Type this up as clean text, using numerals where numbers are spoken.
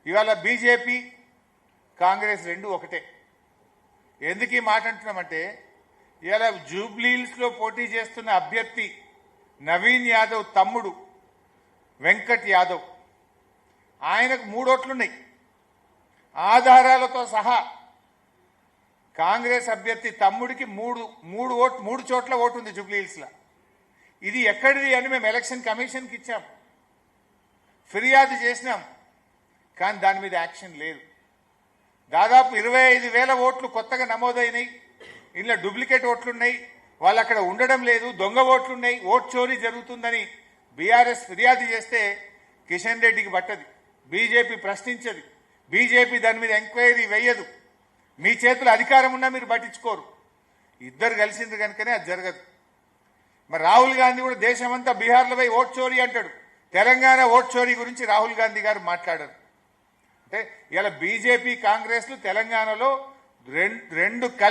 ఇవాళ బీజేపీ కాంగ్రెస్ రెండు ఒకటే. ఎందుకు ఈ మాట అంటున్నామంటే ఇవాళ జూబ్లీహిల్స్లో పోటీ చేస్తున్న అభ్యర్థి నవీన్ యాదవ్ తమ్ముడు వెంకట్ యాదవ్, ఆయనకు 3 ఓట్లున్నాయి ఆధారాలతో సహా. కాంగ్రెస్ అభ్యర్థి తమ్ముడికి మూడు చోట్ల ఓటు ఉంది జూబ్లీహిల్స్లో. ఇది ఎక్కడిది అని మేము ఎలక్షన్ కమిషన్కి ఇచ్చాం, ఫిర్యాదు చేసినాం, కానీ దాని మీద యాక్షన్ లేదు. దాదాపు 25,000 ఓట్లు కొత్తగా నమోదైనాయి. ఇందులో డూప్లికేట్ ఓట్లున్నాయి, వాళ్ళు అక్కడ ఉండడం లేదు, దొంగ ఓట్లున్నాయి, ఓట్ చోరీ జరుగుతుందని బీఆర్ఎస్ ఫిర్యాదు చేస్తే కిషన్ రెడ్డికి పట్టది, బీజేపీ ప్రశ్నించదు, బీజేపీ దాని మీద ఎంక్వైరీ వేయదు. మీ చేతులు అధికారం ఉన్నా మీరు పట్టించుకోరు. ఇద్దరు కలిసింది కనుకనే అది జరగదు. మరి రాహుల్ గాంధీ కూడా దేశమంతా బీహార్లో పోయి ఓట్ చోరీ అంటాడు. తెలంగాణ ఓట్ చోరీ గురించి రాహుల్ గాంధీ గారు మాట్లాడారు. అంటే ఇలా బీజేపీ కాంగ్రెస్లు తెలంగాణలో రెండు